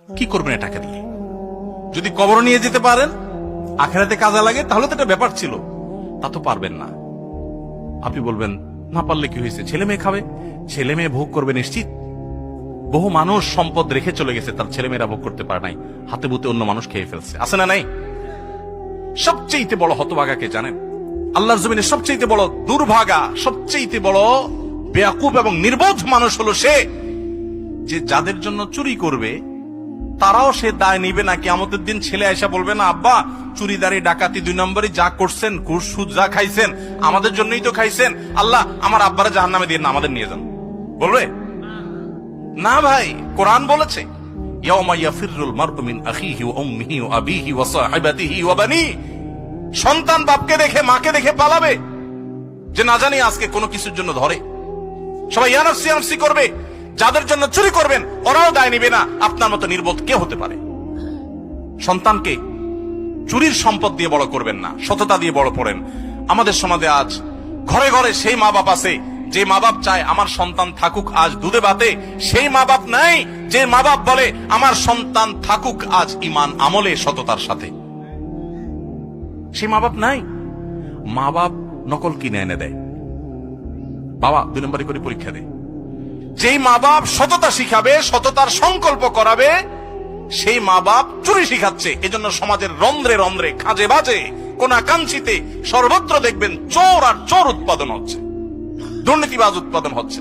কি করবেন এ টাকা দিয়ে? যদি কবর নিয়ে যেতে পারেন, আখেরাতে কাজে লাগে, তাহলে তো একটা ব্যাপার ছিল। তা তো পারবেন না। আপনি বলবেন না পারলে কি হয়েছে, ছেলে মেয়ে খাবে, ছেলে মেয়ে ভোগ করবে নিশ্চিত। বহু মানুষ সম্পদ রেখে চলে গেছে, তার ছেলে মেয়েরা ভোগ করতে পারে নাই, হাতে বুতে অন্য মানুষ খেয়ে ফেলছে, আছে না নাই? সবচেয়ে বড় হতভাগাকে জানেন? আল্লাহর জমিনে সবচেয়ে বড় দুর্ভাগা, সবচেয়ে বড় বেয়াকুব এবং নির্বোধ মানুষ হলো সে, যে যাদের জন্য চুরি করবে তারাও সে দায় নিবে না। কিয়ামতের দিন ছেলে আয়সা বলবে না, আব্বা চুরিদারি ডাকাতি 2 নম্বরই যা করছেন, ঘুষ সুদ যা খাইছেন, আমাদের জন্যই তো খাইছেন, আল্লাহ আমার আব্বারে জাহান্নামে দিয়ে না, আমাদের নিয়ে যান। বলবে না ভাই, কোরআন বলেছে ইয়াউমা ইয়াফিরুল মারউ মিন আখিহি ওয়া উম্মিহি ওয়া আবিহি ওয়া সাহিবাতিহি ওয়া বানিহি। সন্তান বাপকে দেখে মাকে দেখে পালাবে, যে না জানি আজকে কোনো কিছুর জন্য ধরে। সবাই ইয়া নাফসি ইয়া নাফসি করবে। যাদের জন্য চুরি করবেন ওরাও দায় নিবে না। আপনার মতো নির্বোধ কে হতে পারে? সন্তানকে চুরির সম্পদ দিয়ে বড় করবেন না, সততা দিয়ে বড় করেন। আমাদের সমাজে আজ ঘরে ঘরে সেই মা বাপ আছে যে মা বাপ চায় আমার সন্তান থাকুক আজ দুধে ভাতে, সেই মা বাপ নাই যে মা বাপ বলে আমার সন্তান থাকুক আজ ঈমান আমলে সততার সাথে। সেই মা বাপ নাই। মা বাপ নকল কিনে এনে দেয়, বাবা 2 নম্বরই করে পরীক্ষা দেয়। যেই মা বাপ সততা শিখাবে, সততার সংকল্প করাবে, সেই মা বাপ চুরি শিখাচ্ছে। এজন্য সমাজের রন্ধ্রে রন্ধ্রে, খাঁজে বাজে, কোনাকাঞ্চিতে সর্বত্র দেখবেন চোর আর চোর উৎপাদন হচ্ছে, দুর্নীতিবাজ উৎপাদন হচ্ছে।